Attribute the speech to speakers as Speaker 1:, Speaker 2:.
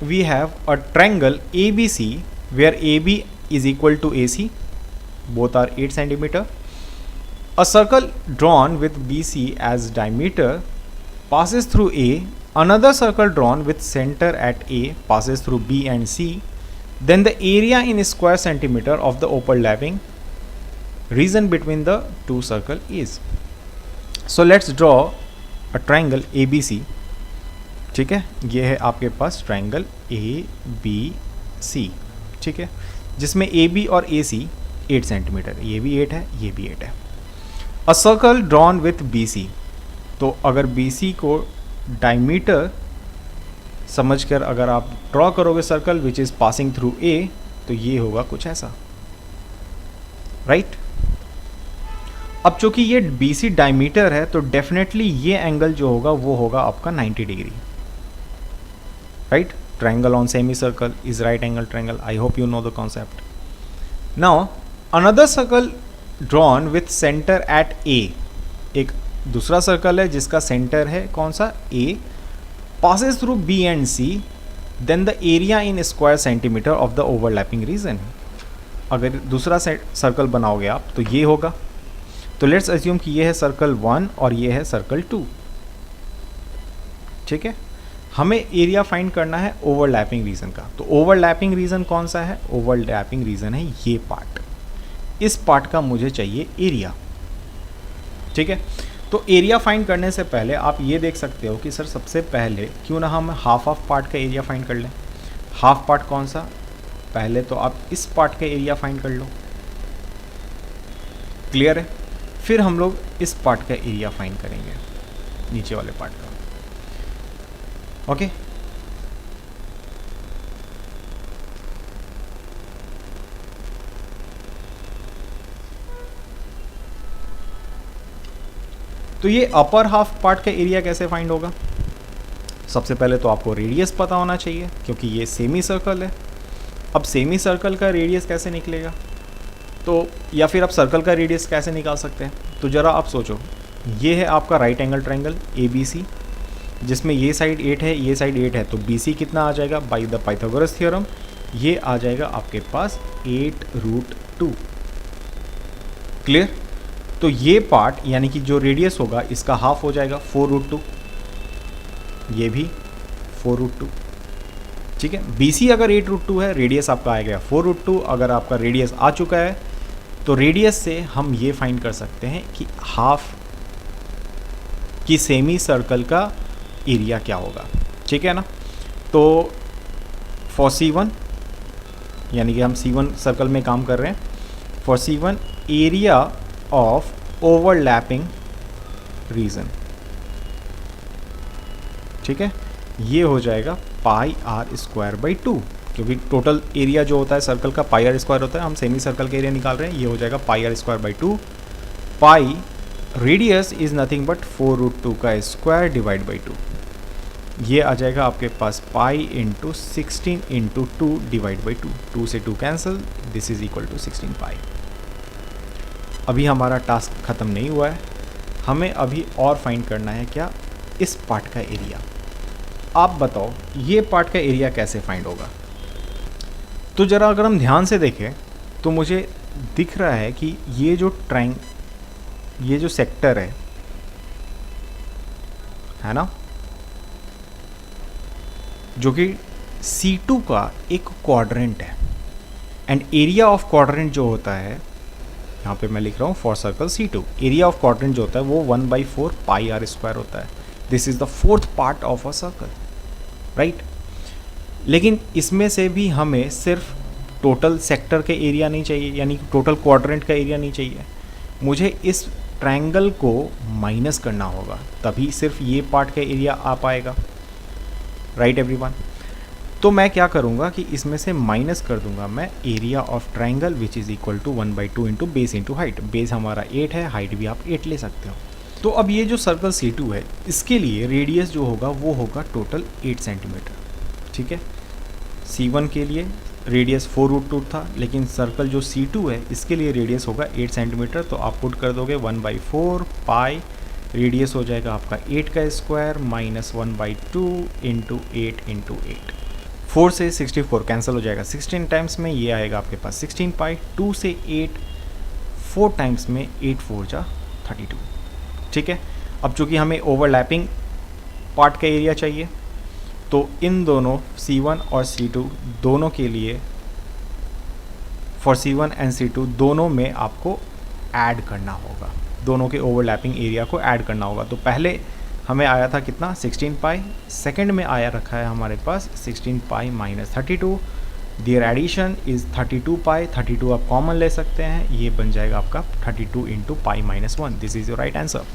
Speaker 1: we have a triangle ABC where AB is equal to AC, both are 8 centimeter. A circle drawn with BC as diameter passes through A. Another circle drawn with center at A passes through B and C. Then the area in square centimeter of the overlapping region between the two circle is. So let's draw a triangle ABC. ठीक है, ये है आपके पास triangle ABC, ठीक है, जिसमें AB और AC 8 centimetre, ये भी 8 है, ये भी 8 है. A circle drawn with BC, तो अगर BC को डायमीटर समझकर अगर आप ड्रॉ करोगे circle which is passing through A, तो ये होगा कुछ ऐसा, राइट. अब चूंकि ये BC डायमीटर है तो डेफिनेटली ये एंगल जो होगा वो होगा आपका 90 degree, right. Triangle on semi circle is right angle triangle. I hope you know the concept. Now another circle drawn with centre at A, एक दूसरा सर्कल है जिसका सेंटर है कौन सा A, passes through B and C, then the area in square centimeter of the overlapping region. अगर दूसरा circle बनाओगे आप तो ये होगा. तो लेट्स अज्यूम कि ये है सर्कल 1 और ये है सर्कल 2, ठीक है. हमें एरिया फाइंड करना है ओवरलैपिंग रीजन का. तो ओवरलैपिंग रीजन कौन सा है? ओवरलैपिंग रीजन है ये पार्ट. इस पार्ट का मुझे चाहिए एरिया, ठीक है. तो एरिया फाइंड करने से पहले आप ये देख सकते हो कि सर सबसे पहले क्यों ना हम हाफ ऑफ पार्ट का एरिया फाइंड कर लें. हाफ पार्ट कौन सा? पहले तो आप इस पार्ट का एरिया फाइंड कर लो, क्लियर है. फिर हम लोग इस पार्ट का एरिया फाइंड करेंगे, नीचे वाले पार्ट का, ओके. तो ये अपर हाफ पार्ट का एरिया कैसे फाइंड होगा? सबसे पहले तो आपको रेडियस पता होना चाहिए क्योंकि ये सेमी सर्कल है. अब सेमी सर्कल का रेडियस कैसे निकलेगा? तो या फिर आप सर्कल का रेडियस कैसे निकाल सकते हैं? तो ज़रा आप सोचो, ये है आपका राइट एंगल ट्रायंगल ABC, जिसमें ये साइड 8 है, ये साइड 8 है, तो BC कितना आ जाएगा बाय द पाइथागोरस थ्योरम? ये आ जाएगा आपके पास 8√2, क्लियर. तो ये पार्ट यानी कि जो रेडियस होगा इसका हाफ हो जाएगा 4√2, ये भी 4√2, ठीक है. BC अगर 8√2 है, रेडियस आपका आएगा 4√2. अगर आपका रेडियस आ चुका है तो रेडियस से हम ये फाइंड कर सकते हैं कि हाफ की सेमी सर्कल का एरिया क्या होगा, ठीक है ना. तो फॉर C1 यानी कि हम C1 सर्कल में काम कर रहे हैं. For C1 area of overlapping region, ठीक है, ये हो जाएगा πr²/2, क्योंकि टोटल एरिया जो होता है सर्कल का πr² होता है. हम सेमी सर्कल का एरिया निकाल रहे हैं, ये हो जाएगा πr²/2. Pi radius is nothing but 4√2 का स्क्वायर डिवाइड बाई 2. ये आ जाएगा आपके पास pi into 16 into 2 divide by 2. 2 से 2 cancel, this is equal to 16 pi. अभी हमारा टास्क ख़त्म नहीं हुआ है, हमें अभी और फाइंड करना है क्या? इस पार्ट का एरिया. आप बताओ ये पार्ट का एरिया कैसे फाइंड होगा? तो ज़रा अगर हम ध्यान से देखें तो मुझे दिख रहा है कि ये जो सेक्टर है ना, जो कि C2 का एक क्वाड्रेंट है. एंड एरिया ऑफ क्वाड्रेंट जो होता है, यहाँ पे मैं लिख रहा हूँ for circle C2, area of quadrant जो होता है वो 1/4 πr² होता है. This is the fourth part of a circle, right. लेकिन इसमें से भी हमें सिर्फ टोटल सेक्टर के एरिया नहीं चाहिए, यानी कि टोटल क्वाड्रेंट का एरिया नहीं चाहिए. मुझे इस ट्रायंगल को माइनस करना होगा, तभी सिर्फ ये पार्ट का एरिया आ पाएगा, राइट एवरीवन. तो मैं क्या करूँगा कि इसमें से माइनस कर दूंगा मैं area of triangle which is equal to 1/2 into base into height. Base हमारा 8 है, हाइट भी आप 8 ले सकते हो. तो अब ये जो सर्कल C2 है इसके लिए रेडियस जो होगा वो होगा टोटल 8 सेंटीमीटर, ठीक है. C1 के लिए रेडियस 4√2 था, लेकिन सर्कल जो C2 है इसके लिए रेडियस होगा 8 सेंटीमीटर. तो आप पुट कर दोगे 1/4 पाई, रेडियस हो जाएगा आपका 8 का स्क्वायर माइनस 1/2 इंटू 8 इंटू 8. 4 से 64 कैंसिल हो जाएगा, 16 टाइम्स में ये आएगा आपके पास 16 पाई, 2 से 8 4 टाइम्स में 8 4 जा 32। ठीक है, अब चूँकि हमें ओवरलैपिंग पार्ट का एरिया चाहिए तो इन दोनों C1 और C2 दोनों के लिए, फॉर C1 एंड C2 दोनों में आपको ऐड करना होगा, दोनों के ओवरलैपिंग एरिया को ऐड करना होगा। तो पहले हमें आया था कितना 16 पाई, सेकेंड में आया रखा है हमारे पास 16 pi minus 32, their addition is 32 pi, 32 आप कॉमन ले सकते हैं, ये बन जाएगा आपका 32 into pi minus 1। This is your right answer.